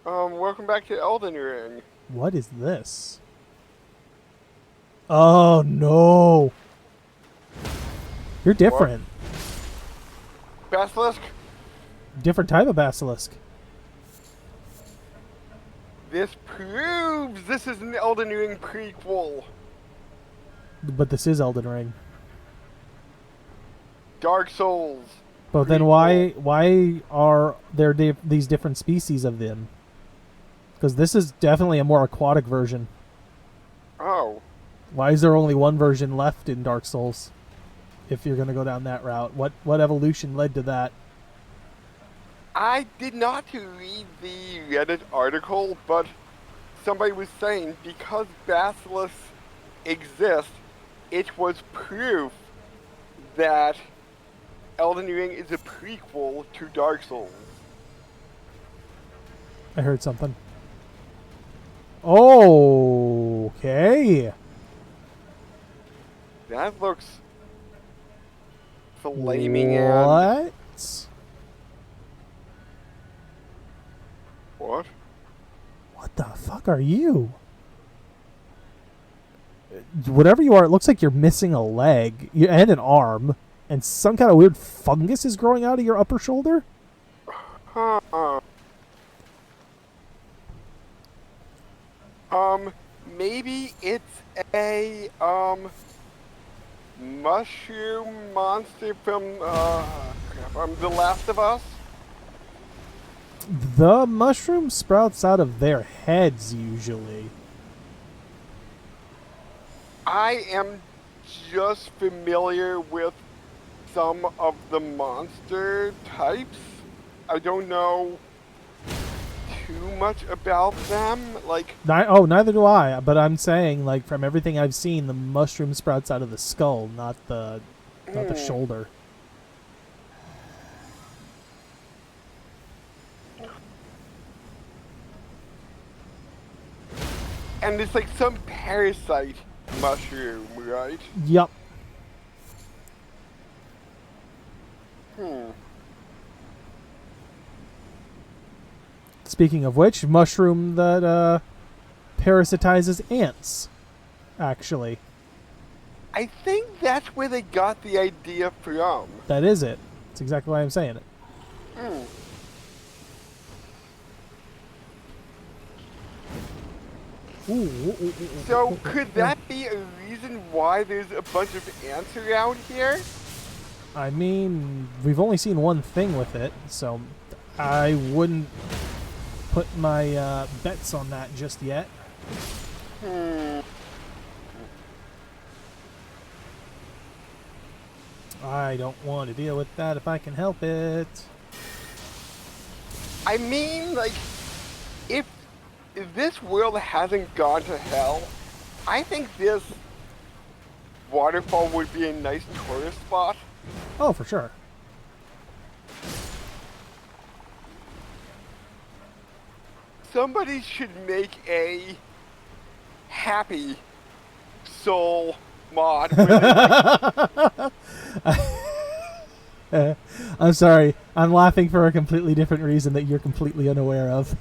Welcome back to Elden Ring. What is this? Oh no! You're What? different. Basilisk? Different type of basilisk. This proves this is an Elden Ring prequel. But this is Elden Ring. Dark Souls. But then Prequel. why are there these different species of them? Because this is definitely a more aquatic version. Oh. Why is there only one version left in Dark Souls? If you're going to go down that route, what evolution led to that? I did not read the Reddit article, but somebody was saying because basilisks exist, it was proof that Elden Ring is a prequel to Dark Souls. I heard something. Oh, okay. That looks flaming and... What? What? What the fuck are you? Whatever you are, it looks like you're missing a leg and an arm, and some kind of weird fungus is growing out of your upper shoulder. Huh. Maybe it's a, mushroom monster from The Last of Us? The mushroom sprouts out of their heads usually. I am just familiar with some of the monster types. I don't know too much about them. Like, Neither do I. But I'm saying, like, from everything I've seen, the mushroom sprouts out of the skull, not the shoulder. and it's like some parasite mushroom, right? Yup. Hmm. Speaking of which, mushroom that parasitizes ants, actually. I think that's where they got the idea from. That is it. That's exactly why I'm saying it. Hmm. So could that be a reason why there's a bunch of ants around here? I mean, we've only seen one thing with it, so I wouldn't put my bets on that just yet. Hmm. I don't want to deal with that if I can help it. I mean, like, if this world hasn't gone to hell, I think this waterfall would be a nice tourist spot. Oh, for sure. Somebody should make a happy soul mod where they, like, I'm sorry. I'm laughing for a completely different reason that you're completely unaware of.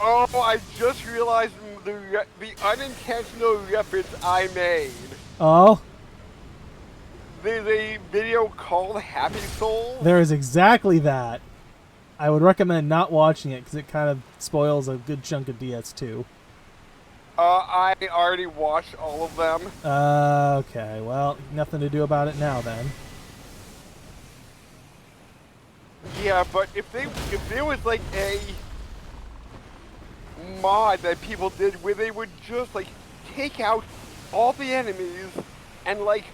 oh, I just realized the unintentional reference I made. Oh? There's a video called Happy Soul. There is exactly that. I would recommend not watching it because it kind of spoils a good chunk of DS2. I already watched all of them. Okay, well, nothing to do about it now then. Yeah, but if there was like a mod that people did where they would just like take out all the enemies and like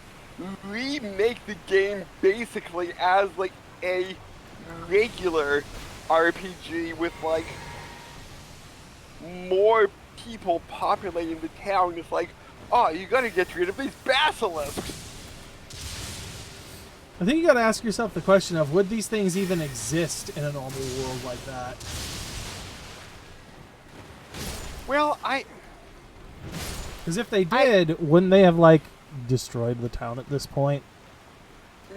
remake the game basically as like a regular RPG with like more people populating the town, it's like, oh, you gotta get rid of these basilisks. I think you gotta ask yourself the question of, would these things even exist in a normal world like that? Well, Because if they did, wouldn't they have, like, destroyed the town at this point?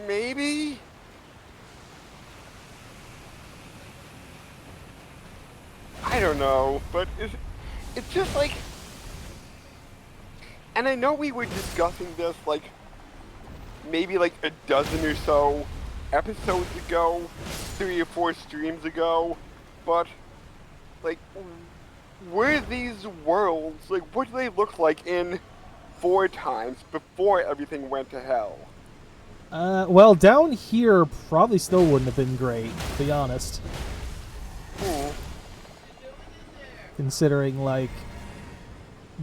maybe. I don't know, but it's just like, and I know we were discussing this like maybe like a dozen or so episodes ago, 3 or 4 streams ago, but like, were these worlds like what do they look like in 4 times before everything went to hell? Well, down here probably still wouldn't have been great, to be honest. Hmm. Considering, like,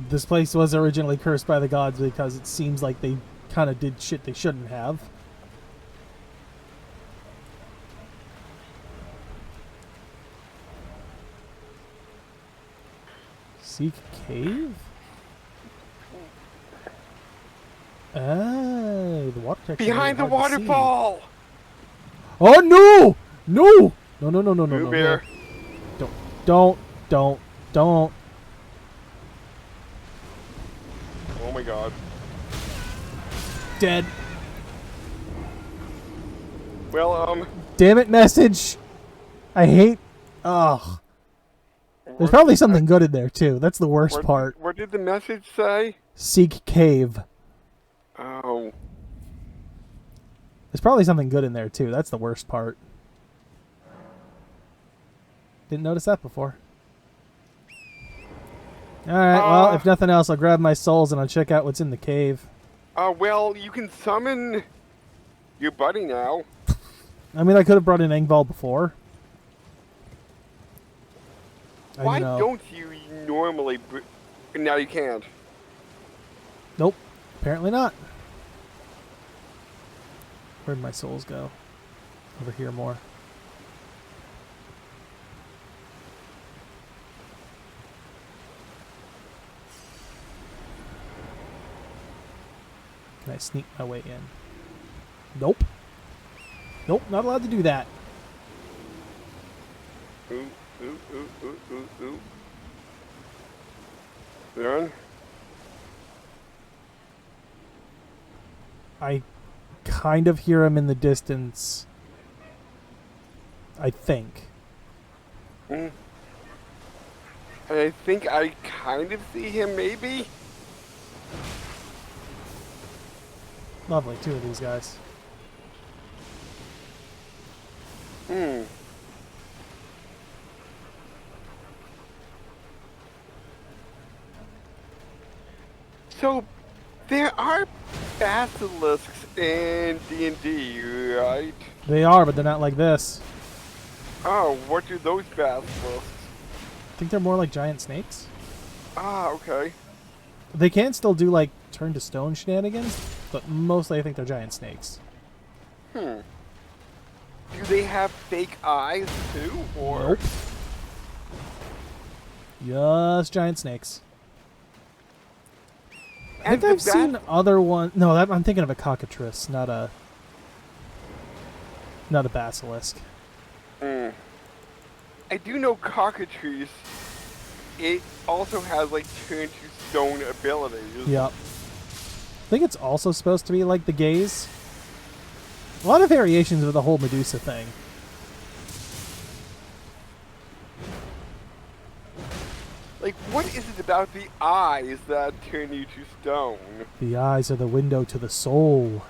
this place was originally cursed by the gods because it seems like they kind of did shit they shouldn't have. Seek cave? Ah, the water texture. Behind the waterfall! Oh no! No! No, no, no, no, no, Blue no, bear. no. Don't. Oh my god. Dead. Well, Damn it, message! I hate... Ugh. There's probably something good in there, too. That's the worst part. What did the message say? Seek cave. Oh. There's probably something good in there, too. That's the worst part. Didn't notice that before. Alright, well, if nothing else, I'll grab my souls and I'll check out what's in the cave. Well, you can summon your buddy now. I mean, I could have brought in Engvall before. Why don't you normally... Now you can't. Nope. Apparently not. Where'd my souls go? Over here more. Can I sneak my way in? Nope. Nope, not allowed to do that. Ooh. Done? I kind of hear him in the distance. I think. And I think I kind of see him, maybe? Lovely, 2 of these guys. So, there are basilisks in D&D, right? They are, but they're not like this. Oh, what do those basilisks? I think they're more like giant snakes. Okay. They can still do, like, turn to stone shenanigans, but mostly I think they're giant snakes. Do they have fake eyes, too, or...? Nope. Just giant snakes. I think I've seen other ones. No, I'm thinking of a cockatrice, not a basilisk. I do know cockatrice. It also has like turn to stone abilities. Yep. I think it's also supposed to be like the gaze. A lot of variations of the whole Medusa thing. Like, what is it about the eyes that turn you to stone? The eyes are the window to the soul.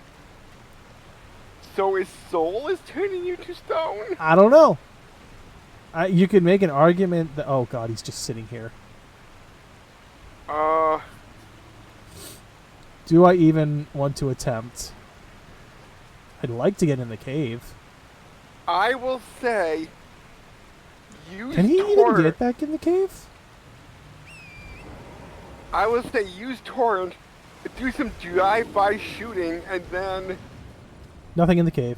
So his soul is turning you to stone? I don't know. You could make an argument that... Oh, God, he's just sitting here. Do I even want to attempt? I'd like to get in the cave. I will say... Can he even get back in the cave? I will say use torrent, do some drive-by shooting, and then... Nothing in the cave.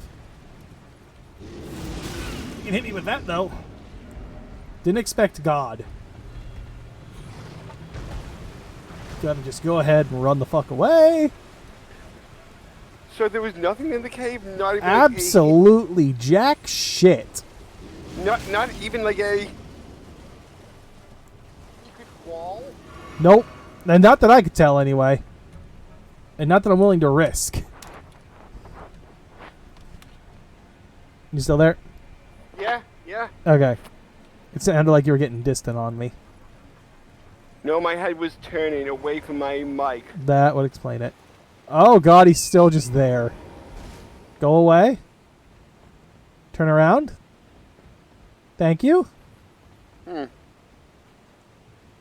You can hit me with that, though. Didn't expect God. Gotta just go ahead and run the fuck away. So there was nothing in the cave? Not even absolutely jack shit. Not even like a... secret wall? Nope. And not that I could tell, anyway. And not that I'm willing to risk. You still there? Yeah, yeah. Okay. It sounded like you were getting distant on me. No, my head was turning away from my mic. That would explain it. Oh god, he's still just there. Go away. Turn around. Thank you.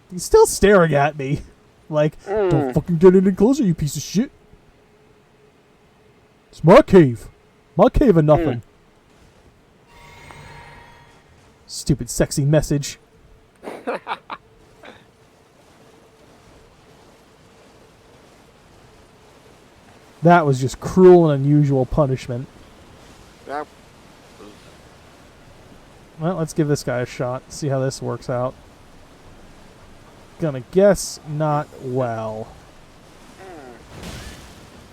He's still staring at me. Like, don't fucking get any closer, you piece of shit. It's my cave. My cave or nothing. Stupid sexy message. That was just cruel and unusual punishment. That Well, let's give this guy a shot. See how this works out. Gonna guess not well.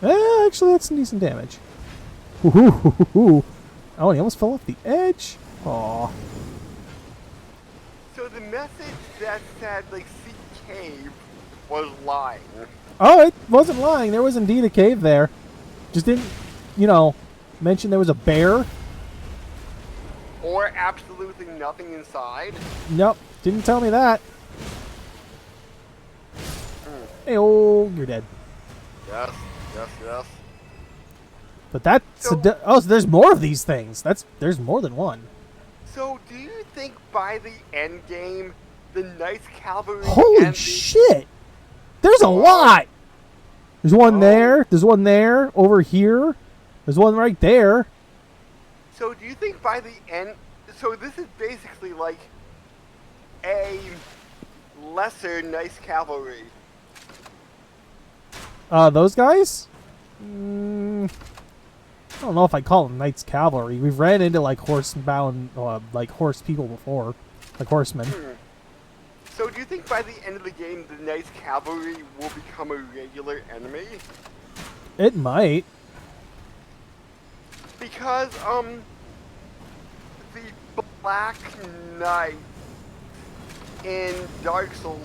Actually, that's some decent damage. Ooh. Oh, he almost fell off the edge. Aw. So the message that said, like, see cave was lying. Oh, it wasn't lying. There was indeed a cave there. Just didn't, mention there was a bear. Or absolutely nothing inside. Nope, didn't tell me that. Hey, you're dead. Yes. But that's So there's more of these things. There's more than one. So do you think by the end game, the Knights Cavalry Holy and shit! There's a lot. There's one there. There's one there. Over here. There's one right there. So do you think by the end... So this is basically like a lesser Knights Cavalry. Those guys? I don't know if I call them Knights Cavalry. We've ran into like horse-bound, horse people before. Like horsemen. So do you think by the end of the game, the Knights Cavalry will become a regular enemy? It might. Because, the Black Knight in Dark Souls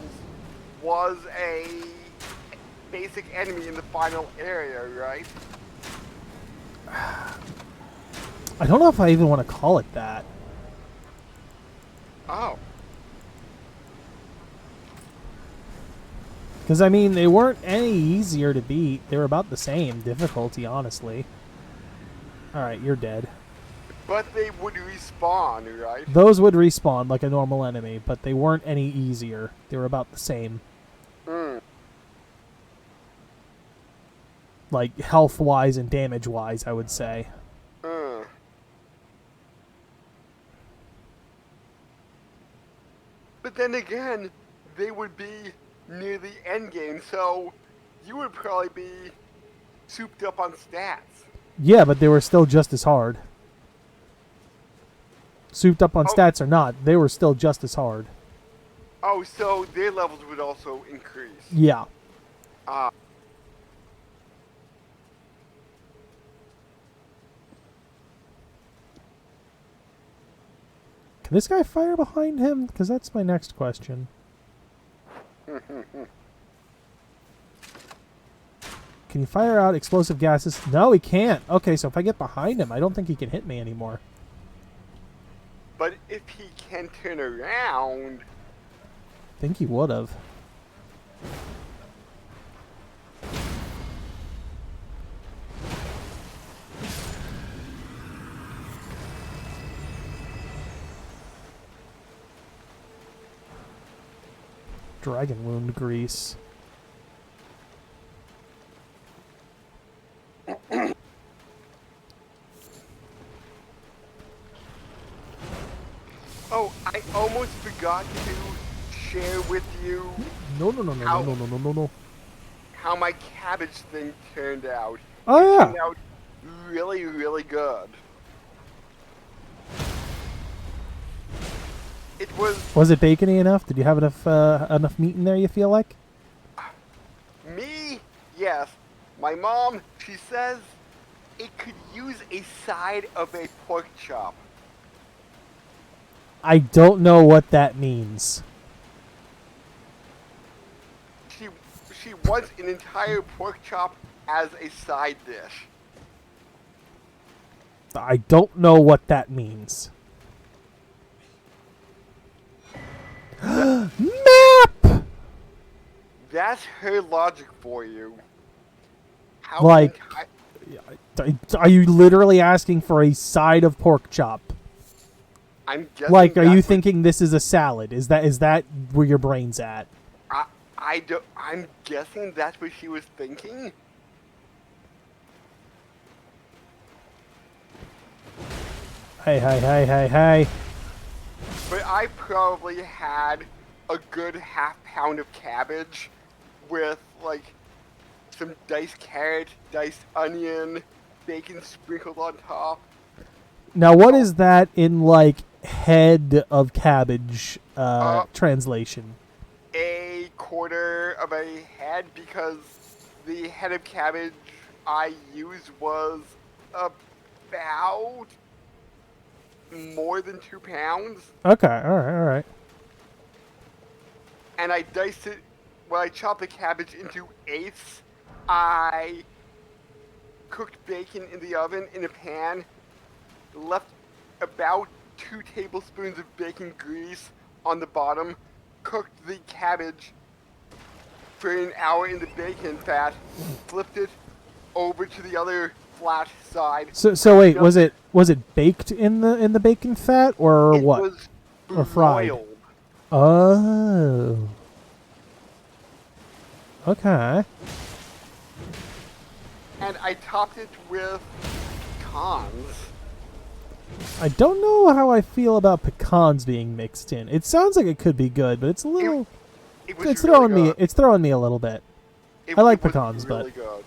was a basic enemy in the final area, right? I don't know if I even want to call it that. Oh. Because, I mean, they weren't any easier to beat. They were about the same difficulty, honestly. Alright, you're dead. But they would respawn, right? Those would respawn like a normal enemy, but they weren't any easier. They were about the same. Like, health-wise and damage-wise, I would say. But then again, they would be near the end game, so you would probably be souped up on stats. Yeah, but they were still just as hard. Souped up on stats or not, they were still just as hard. Oh, so their levels would also increase. Yeah. Can this guy fire behind him? Because that's my next question. Can he fire out explosive gases? No, he can't. Okay, so if I get behind him, I don't think he can hit me anymore. But if he can turn around... I think he would have. Dragon wound grease. Oh, I almost forgot to share with you No. how my cabbage thing turned out. Oh, It yeah. turned out really, really good. It was Was it bacony enough? Did you have enough meat in there, you feel like? me, yes. My mom, she says it could use a side of a pork chop. I don't know what that means. She wants an entire pork chop as a side dish. I don't know what that means. That's her logic for you. How Like, can are you literally asking for a side of pork chop? I'm guessing Like, are you that's what thinking this is a salad? Is that where your brain's at? I don't. I'm guessing that's what she was thinking. Hey, hey, hey, hey, hey. But I probably had a good half-pound of cabbage with like some diced carrot, diced onion, bacon sprinkled on top. Now, what is that in, like, head of cabbage Uh, translation? a quarter of a head because the head of cabbage I used was about more than 2 pounds, Okay, all right. and I diced it. When I chopped the cabbage into eighths, I cooked bacon in the oven in a pan, left about 2 tablespoons of bacon grease on the bottom, cooked the cabbage for an hour in the bacon fat, flipped it over to the other flat side. So wait, was it baked in the bacon fat or It what? was Or fried? broiled. Oh. Okay. And I topped it with pecans. I don't know how I feel about pecans being mixed in. It sounds like it could be good, but it's a little. It was It's really throwing me. good. It's throwing me a little bit. It, I like it was pecans, really but good.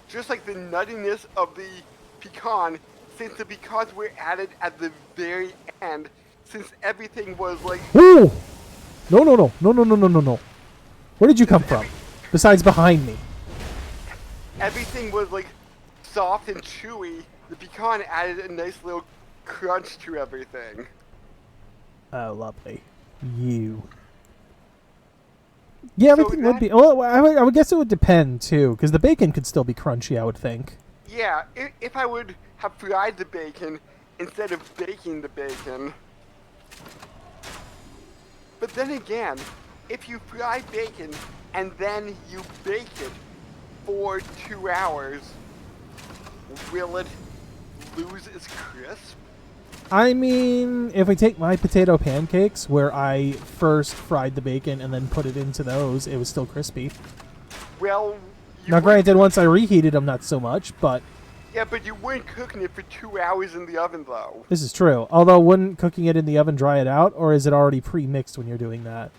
Just like the nuttiness of the pecan, since the pecans were added at the very end, since everything was like ooh, no. Where did you come from? Besides behind me. everything was like soft and chewy, the pecan added a nice little crunch to everything. Oh, lovely. You. Yeah, So everything would that, be. Well, I would guess it would depend too, because the bacon could still be crunchy. I would think. yeah, if I would have fried the bacon instead of baking the bacon. But then again, if you fry bacon and then you bake it for 2 hours, will it lose its crisp? I mean, if we take my potato pancakes, where I first fried the bacon and then put it into those, it was still crispy. Well, Now, granted, once I reheated them, not so much, but yeah, but you weren't cooking it for 2 hours in the oven, though. this is true. Although, wouldn't cooking it in the oven dry it out, or is it already pre-mixed when you're doing that?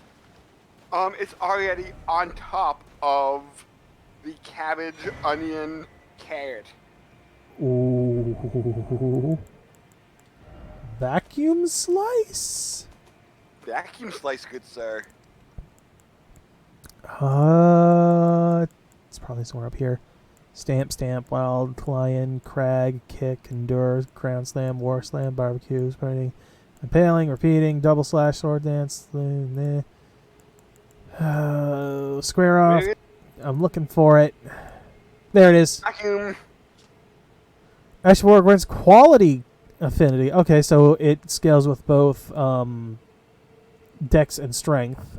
It's already on top of the cabbage, onion, carrot. Ooh. Vacuum slice? Vacuum slice, good sir. It's probably somewhere up here. Stamp, wild lion, crag, kick, endure, crown slam, war slam, barbecue, spreading, impaling, repeating, double slash, sword dance, square off. I'm looking for it. There it is. Vacuum. Ashwork wins quality affinity. Okay, so it scales with both dex and strength.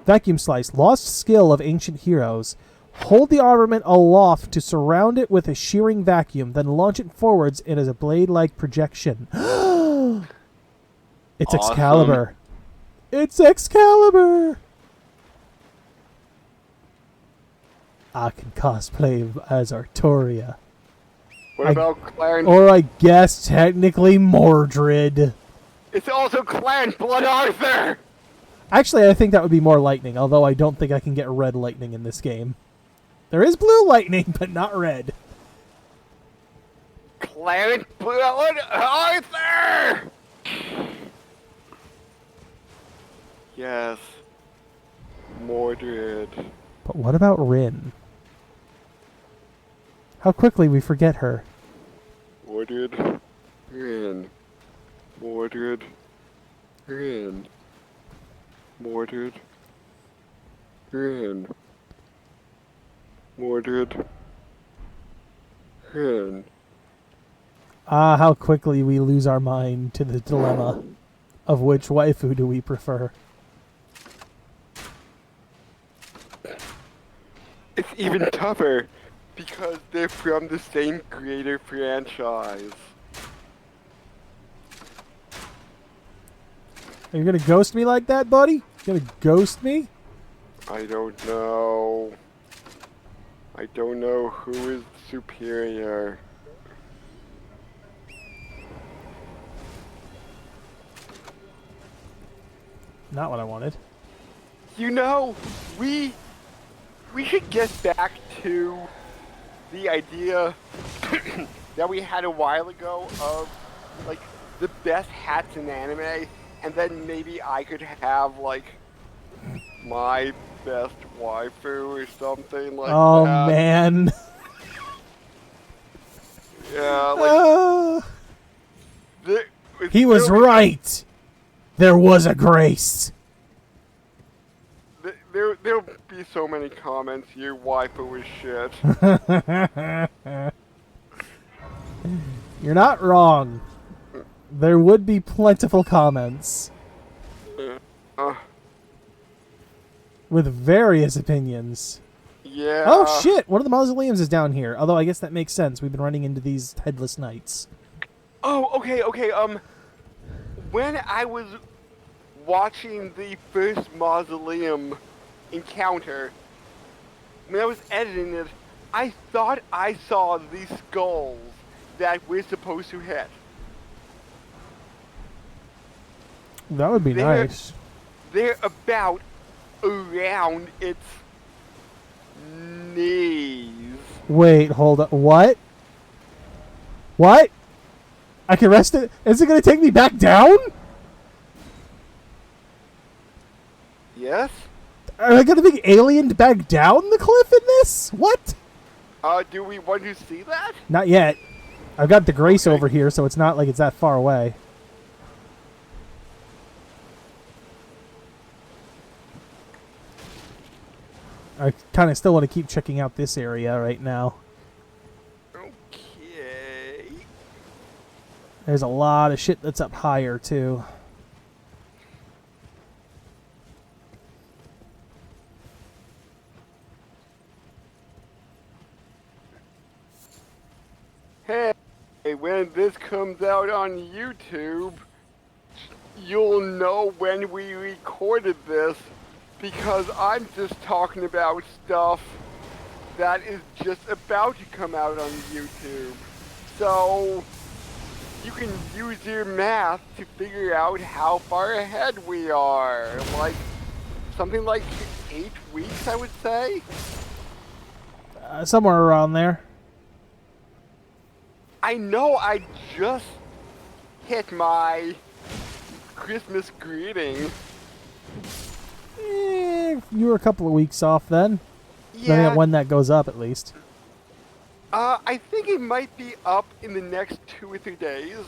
Vacuum slice. Lost skill of ancient heroes. Hold the armament aloft to surround it with a shearing vacuum, then launch it forwards in as a blade-like projection. It's Awesome. Excalibur. It's Excalibur! I can cosplay as Artoria. What about Clarence? Or I guess technically Mordred. It's also Clarence Blood Arthur! Actually, I think that would be more lightning, although I don't think I can get red lightning in this game. There is blue lightning, but not red. Clarence Blood Arthur! Yes. Mordred. But what about Rin? How quickly we forget her. Mordred. Rin. Mordred. Rin. Mordred. Rin. Mordred. Rin. Ah, how quickly we lose our mind to the dilemma of which waifu do we prefer. It's even tougher because they're from the same creator franchise. Are you gonna ghost me like that, buddy? You gonna ghost me? I don't know. I don't know who is superior. Not what I wanted. You know, we should get back to the idea that we had a while ago of like the best hats in anime, and then maybe I could have like my best waifu or something like Oh that. man. Yeah, like there, He was there'll right. There was a grace. there'll be so many comments. Your waifu is shit. You're not wrong. There would be plentiful comments Uh, with various opinions. yeah. Oh shit! One of the mausoleums is down here. Although I guess that makes sense. We've been running into these headless knights. Oh, okay. When I was watching the first mausoleum encounter, when I was editing it, I thought I saw the skulls that we're supposed to hit. That would be nice. They're about around its knees. Wait, hold up. What? What? I can rest it? Is it going to take me back down? Yes? Am I going to be aliened back down the cliff in this? What? Do we want to see that? Not yet. I've got the grace Okay. over here, so it's not like it's that far away. I kind of still want to keep checking out this area right now. Okay. There's a lot of shit that's up higher, too. Hey, when this comes out on YouTube, you'll know when we recorded this, because I'm just talking about stuff that is just about to come out on YouTube. So, you can use your math to figure out how far ahead we are. Like, something like 8 weeks, I would say? Somewhere around there. I know I just hit my Christmas greeting. You were a couple of weeks off then. Depending Yeah, on when that goes up, at least. I think it might be up in the next 2 or 3 days.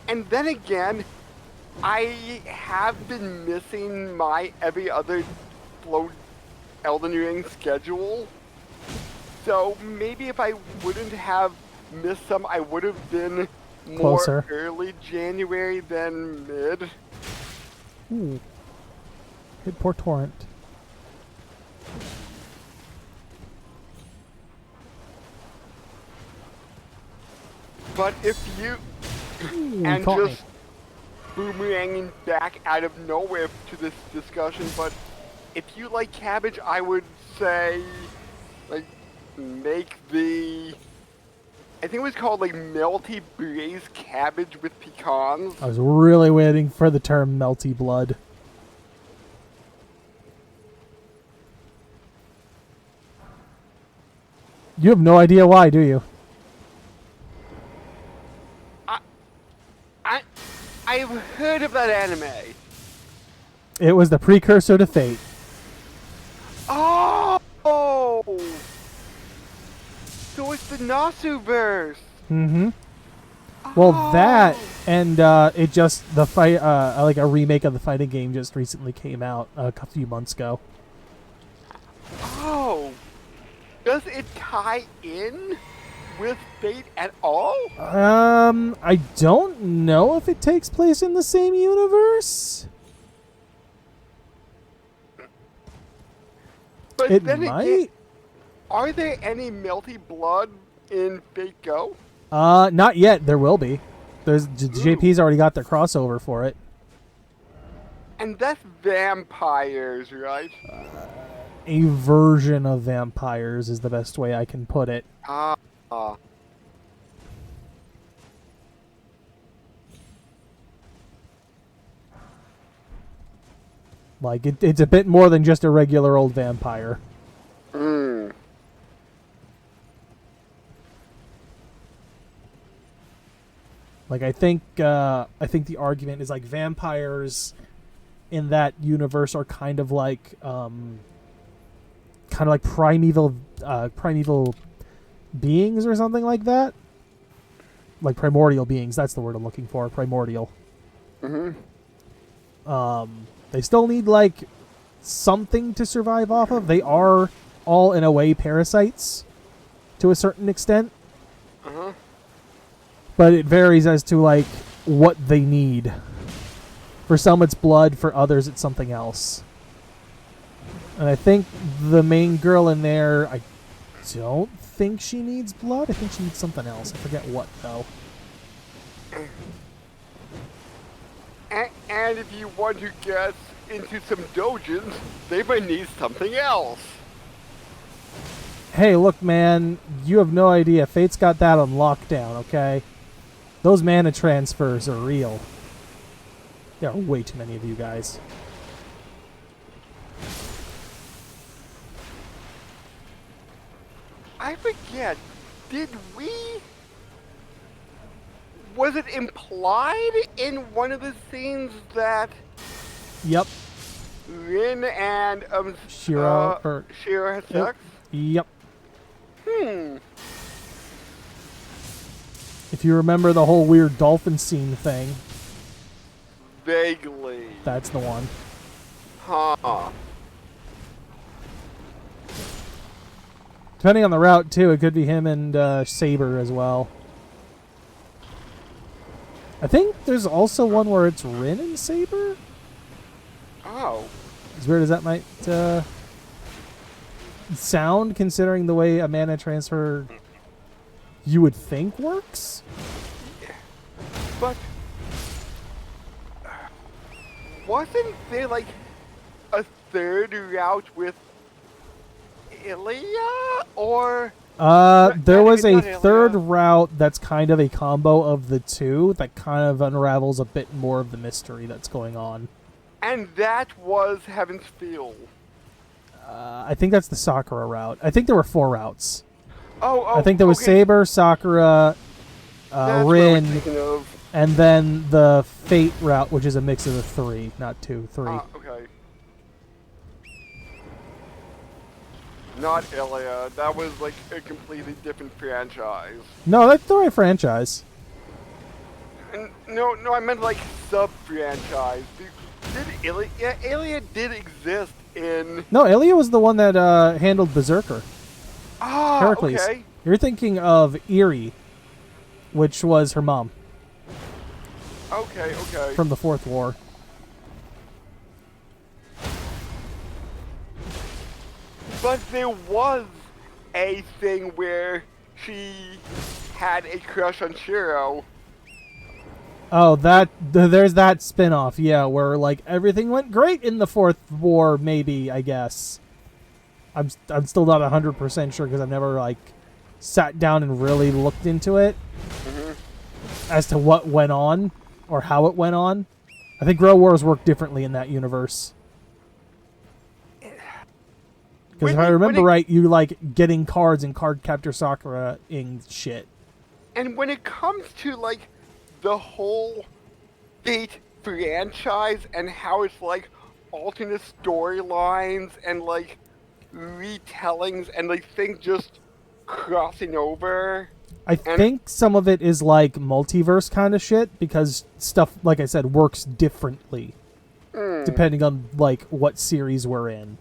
And then again, I have been missing my every other float Elden Ring schedule. So maybe if I wouldn't have missed some, I would have been more Closer. early January than mid. Ooh. Good poor torrent. But if you Ooh, and caught me. just boomeranging back out of nowhere to this discussion, but if you like cabbage, I would say, like, make the, I think it was called, like, melty braised cabbage with pecans. I was really waiting for the term melty blood. You have no idea why, do you? I've heard of that anime. It was the precursor to Fate. Oh! So it's the Nasuverse. Mm-hmm. Well, Oh. that and it just the fight, like a remake of the fighting game, just recently came out a few months ago. Oh. Does it tie in with Fate at all? I don't know if it takes place in the same universe. But It then again, might. are there any melty blood in Fate Go? Not yet. There will be. There's Ooh. JP's already got the crossover for it. And that's vampires, right? A version of vampires is the best way I can put it. Ah. Like it's a bit more than just a regular old vampire. Mm. Like I think the argument is like vampires in that universe are kind of like primeval beings or something like that. Like primordial beings, that's the word I'm looking for. Primordial. Mhm. They still need like something to survive off of. They are all in a way parasites to a certain extent. Uh-huh. But it varies as to like what they need. For some it's blood, for others it's something else. And I think the main girl in there, I don't think she needs blood. I think she needs something else. I forget what though. And if you want to get into some dojins, they might need something else. Hey, look, man, you have no idea. Fate's got that on lockdown, okay? Those mana transfers are real. There are way too many of you guys. I forget, did we... Was it implied in one of the scenes that Yep. Rin and Shiro, Shiro had sex? Yep. Hmm. If you remember the whole weird dolphin scene thing, Vaguely. that's the one. Huh. Depending on the route, too, it could be him and Saber as well. I think there's also one where it's Rin and Saber. Oh. As weird as that might sound, considering the way a mana transfer you would think works. But... wasn't there, like, a third route with Ilya? Or... There was a not third Ilya. route that's kind of a combo of the two that kind of unravels a bit more of the mystery that's going on. And that was Heaven's Feel. I think that's the Sakura route. I think there were 4 routes. Oh, I think there was okay. Saber, Sakura, That's what I was Rin, thinking of. and then the Fate route, which is a mix of the 3, not 2, 3. Okay. Not Ilya. That was like a completely different franchise. No, that's the right franchise. No, I meant like sub-franchise. Did Ilya? Yeah, Ilya did exist in... No, Ilya was the one that handled Berserker. Ah, Heracles. okay. You're thinking of Eerie, which was her mom Okay. from the Fourth War. But there was a thing where she had a crush on Shiro. Oh, there's that spin-off, yeah, where like everything went great in the Fourth War, maybe, I guess. I'm still not 100% sure because I've never like sat down and really looked into it as to what went on or how it went on. I think Grow Wars work differently in that universe. Because if I remember right, you like getting cards and card capture Sakura-ing shit. And when it comes to like the whole Fate franchise and how it's like alternate storylines and like retellings and like things just crossing over. I think some of it is like multiverse kind of shit because stuff, like I said, works differently depending on like what series we're in.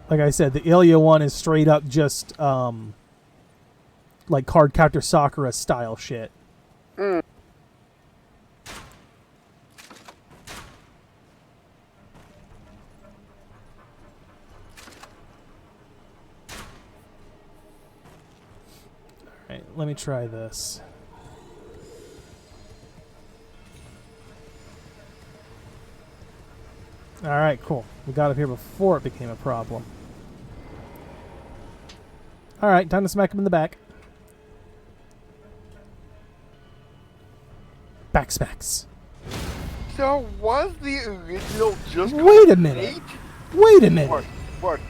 Like I said, the Ilya one is straight up just like Card Captor Sakura style shit. Mm. Alright, let me try this. Alright, cool. We got up here before it became a problem. Alright, time to smack him in the back. Back smacks. So was the original just Wait a minute. Fate? Wait a minute. What?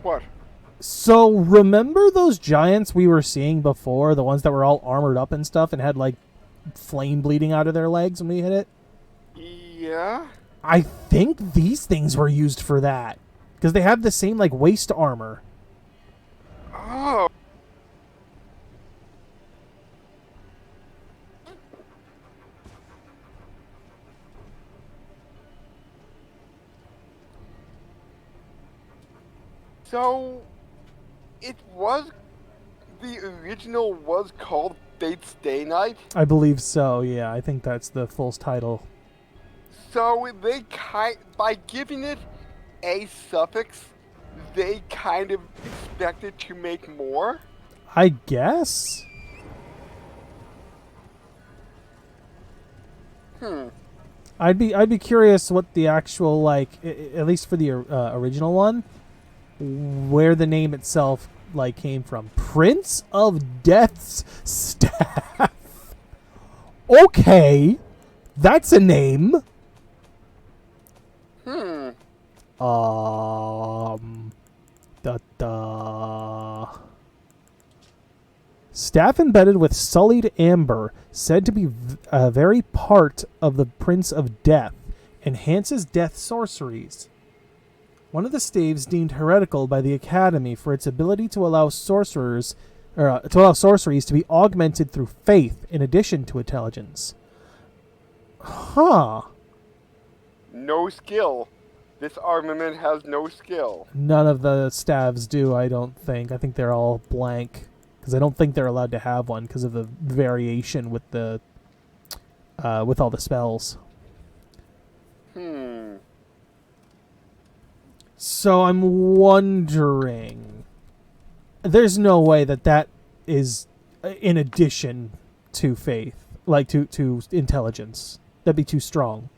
What? So, remember those giants we were seeing before? The ones that were all armored up and stuff and had, like, flame bleeding out of their legs when we hit it? Yeah? I think these things were used for that. Because they have the same, like, waist armor. Oh. So, it was, the original was called Fate's Day Night? I believe so, yeah. I think that's the full title. So by giving it a suffix, they kind of expected to make more? I guess? I'd be curious what the actual, like, at least for the original one, where the name itself, like, came from. Prince of Death's Staff. Okay, that's a name. Staff embedded with sullied amber, said to be a very part of the Prince of Death, enhances death sorceries. One of the staves deemed heretical by the Academy for its ability to allow sorceries to be augmented through faith in addition to intelligence. Huh. No skill. This armament has no skill. None of the staves do, I don't think. I think they're all blank. Because I don't think they're allowed to have one because of the variation with the with all the spells. So I'm wondering. There's no way that is in addition to faith, like to intelligence. That'd be too strong.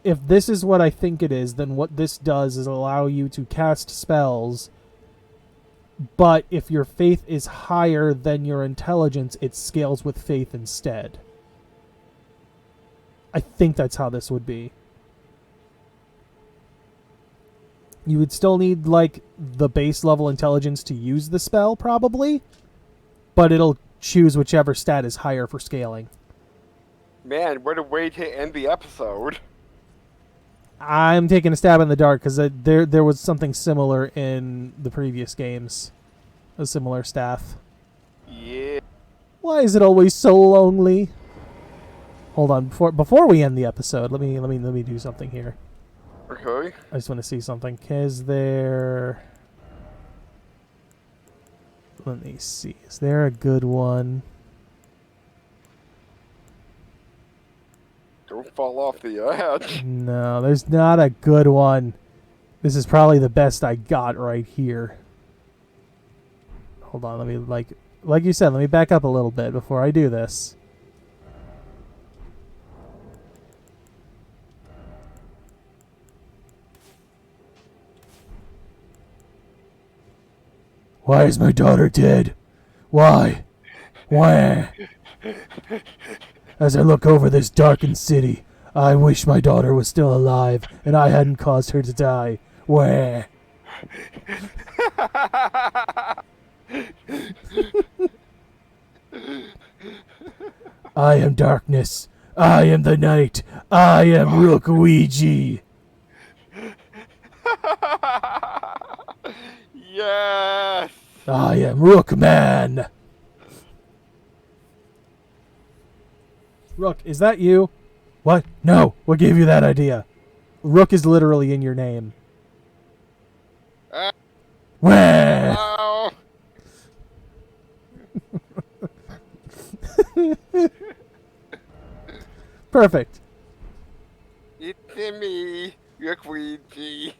If this is what I think it is, then what this does is allow you to cast spells. But if your faith is higher than your intelligence, it scales with faith instead. I think that's how this would be. You would still need, like, the base level intelligence to use the spell, probably. But it'll choose whichever stat is higher for scaling. Man, what a way to end the episode. I'm taking a stab in the dark because there was something similar in the previous games. A similar staff. Yeah. Why is it always so lonely? Hold on, before we end the episode, let me do something here. Okay. I just want to see something. Is there? Let me see. Is there a good one? Don't fall off the edge. No, there's not a good one. This is probably the best I got right here. Hold on, let me, like you said, let me back up a little bit before I do this. Why is my daughter dead? Why? Why? As I look over this darkened city, I wish my daughter was still alive and I hadn't caused her to die. Where? I am darkness. I am the night. I am Rookouiji. Yes. I am Rookman. Rook, is that you? What? No. What gave you that idea? Rook is literally in your name. Wah! Oh, Perfect. it's me, Luigi.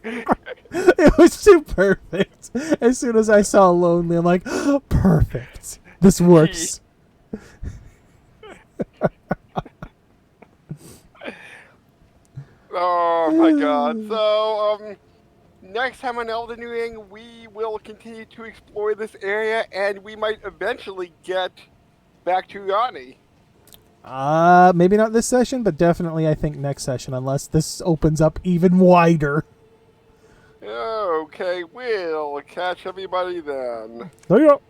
It was too perfect. As soon as I saw Lonely, I'm like, perfect. This works. Oh my god. So, next time on Elden Ring, we will continue to explore this area, and we might eventually get back to Yanni. Maybe not this session, but definitely I think next session, unless this opens up even wider. Okay, we'll catch everybody then. There you go.